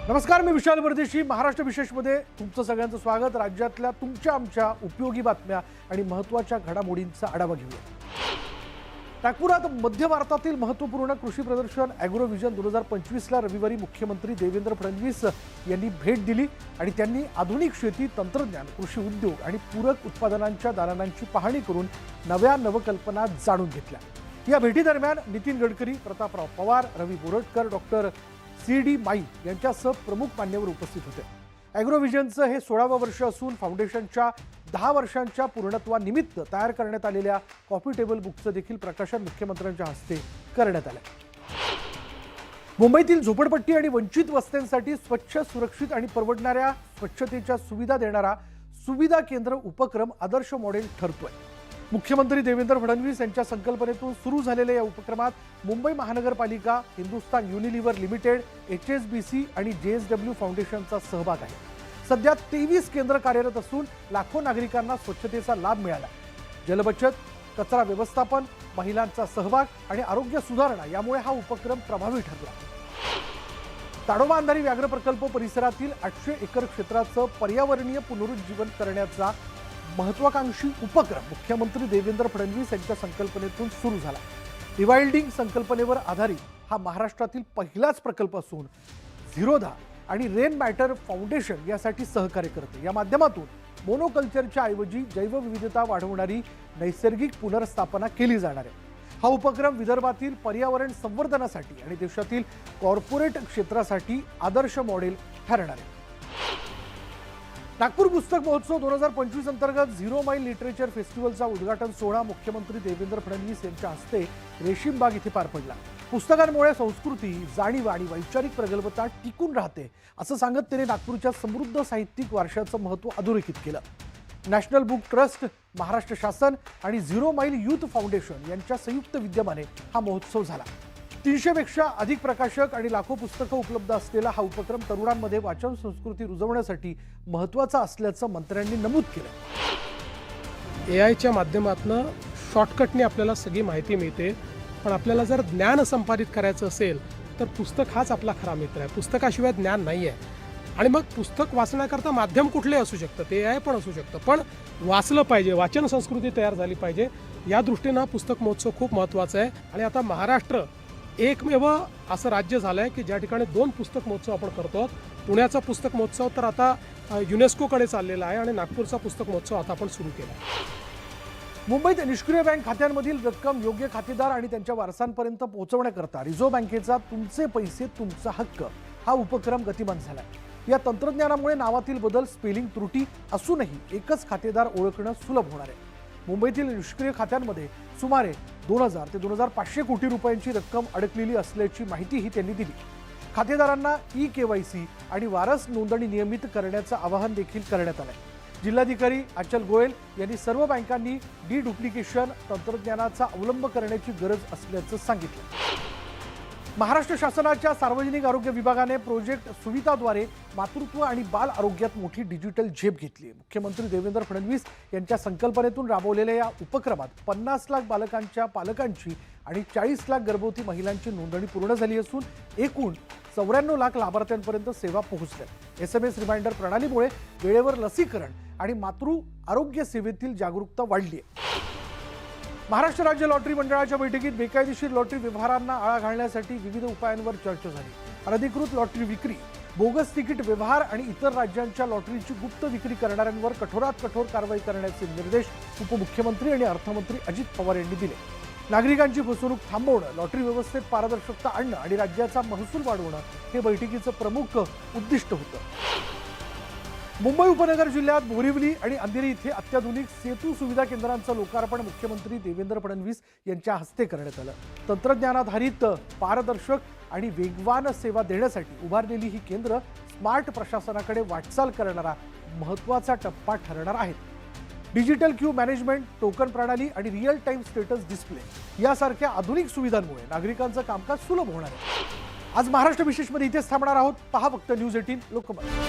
नमस्कार, मी विशाल परदेशी. महाराष्ट्र विशेषमध्ये तुमचं सगळ्यांचं स्वागत. राज्यातल्या तुमच्या आमच्या उपयोगी बातम्या आणि महत्त्वाच्या घडामोडींचा आढावा घेऊया. नागपुरात मध्य भारतातील महत्त्वपूर्ण कृषी प्रदर्शन ॲग्रोव्हिजन 2025ला रविवारी मुख्यमंत्री देवेंद्र फडणवीस यांनी भेट दिली आणि त्यांनी आधुनिक शेती, तंत्रज्ञान, कृषी उद्योग आणि पूरक उत्पादनांच्या दालनांची पाहणी करून नव्या नवकल्पना जाणून घेतल्या. या भेटीदरम्यान नितीन गडकरी, प्रतापराव पवार, रवी बोरटकर, डॉक्टर CD माई यांच्यासह प्रमुख मान्यवर उपस्थित होते. ॲग्रोव्हिजनचं हे 16वं वर्ष असून फाउंडेशनच्या 10 वर्षांच्या पूर्णत्वानिमित्त तयार करण्यात आलेल्या कॉफी टेबल बुकचं देखील प्रकाशन मुख्यमंत्र्यांच्या हस्ते करण्यात आलं. मुंबईतील झोपडपट्टी आणि वंचित वस्त्यांसाठी स्वच्छ, सुरक्षित आणि परवडणाऱ्या स्वच्छतेच्या सुविधा देणारा सुविधा केंद्र उपक्रम आदर्श मॉडेल ठरतोय. मुख्यमंत्री देवेंद्र फडणवीस यांच्या संकल्पनेतून सुरू झालेल्या या उपक्रमात मुंबई महानगरपालिका, हिंदुस्तान युनिलिव्हर लिमिटेड, HSBC आणि JSW फाउंडेशनचा सहभाग आहे. सध्या 23 केंद्र कार्यरत असून लाखो नागरिकांना स्वच्छतेचा लाभ मिळाला. जलबचत, कचरा व्यवस्थापन, महिलांचा सहभाग आणि आरोग्य सुधारणा यामुळे हा उपक्रम प्रभावी ठरला. ताडोबा अंधारी व्याघ्र प्रकल्प परिसरातील 800 एकर क्षेत्राचं पर्यावरणीय पुनरुज्जीवन करण्याचा महत्वाकांक्षी उपक्रम मुख्यमंत्री देवेंद्र फडणवीस यांच्या संकल्पनेतून सुरू झाला. रिवाइल्डिंग संकल्पनेवर आधारित हा महाराष्ट्रातील पहिलाच प्रकल्प असून झिरोधा आणि रेन मॅटर फाउंडेशन यासाठी सहकार्य करते. या माध्यमातून मोनोकल्चरच्या ऐवजी जैवविविधता वाढवणारी नैसर्गिक पुनर्स्थापना केली जाणार आहे. हा उपक्रम विदर्भातील पर्यावरण संवर्धनासाठी आणि देशातील कॉर्पोरेट क्षेत्रासाठी आदर्श मॉडेल ठरणार आहे. नागपूर पुस्तक महोत्सव 2025 अंतर्गत झिरो माईल लिटरेचर फेस्टिवलचा उद्घाटन सोहळा मुख्यमंत्री देवेंद्र फडणवीस यांच्या हस्ते रेशीमबाग इथे पार पडला. पुस्तकांमुळे संस्कृती, जाणीव आणि वैचारिक प्रगल्भता टिकून राहते असं सांगत त्यांनी नागपूरच्या समृद्ध साहित्यिक वारशाचं महत्त्व अधोरेखित केलं. नॅशनल बुक ट्रस्ट, महाराष्ट्र शासन आणि झिरो माईल यूथ फाउंडेशन यांच्या संयुक्त विद्यमाने हा महोत्सव झाला. 300 पेक्षा अधिक प्रकाशक आणि लाखो पुस्तकं उपलब्ध असलेला हा उपक्रम तरुणांमध्ये वाचन संस्कृती रुजवण्यासाठी महत्त्वाचा असल्याचं मंत्र्यांनी नमूद केलं. AIच्या माध्यमातून शॉर्टकटने आपल्याला सगळी माहिती मिळते, पण आपल्याला जर ज्ञान संपादित करायचं असेल तर पुस्तक हाच आपला खरा मित्र आहे. पुस्तकाशिवाय ज्ञान नाही आहे. आणि मग पुस्तक वाचण्याकरता माध्यम कुठले असू शकतं, ते AI पण असू शकतं, पण वाचलं पाहिजे, वाचन संस्कृती तयार झाली पाहिजे. या दृष्टीनं पुस्तक महोत्सव खूप महत्त्वाचा आहे. आणि आता महाराष्ट्र एकमेव असं राज्य झालं आहे की ज्या ठिकाणी 2 पुस्तक महोत्सव आपण करतो. पुण्याचा पुस्तक महोत्सव तर आता युनेस्कोकडे चाललेला आहे आणि नागपूरचा पुस्तक महोत्सव आता आपण सुरू केला. मुंबईत निष्क्रिय बँक खात्यांमधील रक्कम योग्य खातेदार आणि त्यांच्या वारसांपर्यंत पोहोचवण्याकरता रिझर्व्ह बँकेचा तुमचे पैसे तुमचा हक्क हा उपक्रम गतिमान झाला. या तंत्रज्ञानामुळे नावातील बदल, स्पेलिंग त्रुटी असूनही एकच खातेदार ओळखणं सुलभ होणार आहे. मुंबईतील निष्क्रिय खात्यांमध्ये सुमारे 2000 ते 2500 कोटी रुपयांची रक्कम अडकलेली असल्याची माहितीही त्यांनी दिली. खातेदारांना eKYC आणि वारस नोंदणी नियमित करण्याचं आवाहन देखील करण्यात आलं. जिल्हाधिकारी अचल गोयल यांनी सर्व बँकांनी डिडुप्लिकेशन तंत्रज्ञानाचा अवलंब करण्याची गरज असल्याचं सांगितलं. महाराष्ट्र शासनाच्या सार्वजनिक आरोग्य विभागाने प्रोजेक्ट सुविधाद्वारे मातृत्व आणि बाल आरोग्यात मोठी डिजिटल झेप घेतली. मुख्यमंत्री देवेंद्र फडणवीस यांच्या संकल्पनेतून राबवलेल्या या उपक्रमात 50 लाख बालकांच्या पालकांची आणि 40 लाख गर्भवती महिलांची नोंदणी पूर्ण झाली असून एकूण 94 लाख लाभार्थ्यांपर्यंत सेवा पोहोचल्या. SMS रिमाइंडर प्रणालीमुळे वेळेवर लसीकरण आणि मातृ आरोग्य सेवेतील जागरूकता वाढली आहे. महाराष्ट्र राज्य लॉटरी मंडळाच्या बैठकीत बेकायदेशीर लॉटरी व्यवहारांना आळा घालण्यासाठी विविध उपायांवर चर्चा झाली. अनधिकृत लॉटरी विक्री, बोगस तिकीट व्यवहार आणि इतर राज्यांच्या लॉटरीची गुप्त विक्री करणाऱ्यांवर कठोरात कठोर कारवाई करण्याचे निर्देश उपमुख्यमंत्री आणि अर्थमंत्री अजित पवार यांनी दिले. नागरिकांची फसवणूक थांबवणं, लॉटरी व्यवस्थेत पारदर्शकता आणणं आणि राज्याचा महसूल वाढवणं हे बैठकीचं प्रमुख उद्दिष्ट होतं. मुंबई उपनगर जिल्ह्यात बोरिवली आणि अंधेरी इथे अत्याधुनिक सेतू सुविधा केंद्रांचं लोकार्पण मुख्यमंत्री देवेंद्र फडणवीस यांच्या हस्ते करण्यात आलं. तंत्रज्ञानाधारित, पारदर्शक आणि वेगवान सेवा देण्यासाठी उभारलेली ही केंद्र स्मार्ट प्रशासनाकडे वाटचाल करणारा महत्त्वाचा टप्पा ठरणार आहेत. डिजिटल क्यू मॅनेजमेंट, टोकन प्रणाली आणि रिअल टाइम स्टेटस डिस्प्ले यासारख्या आधुनिक सुविधांमुळे नागरिकांचं कामकाज सुलभ होणार आहे. आज महाराष्ट्र विशेषमध्ये इथेच थांबणार आहोत. पहा फक्त न्यूज 18 लोकमत.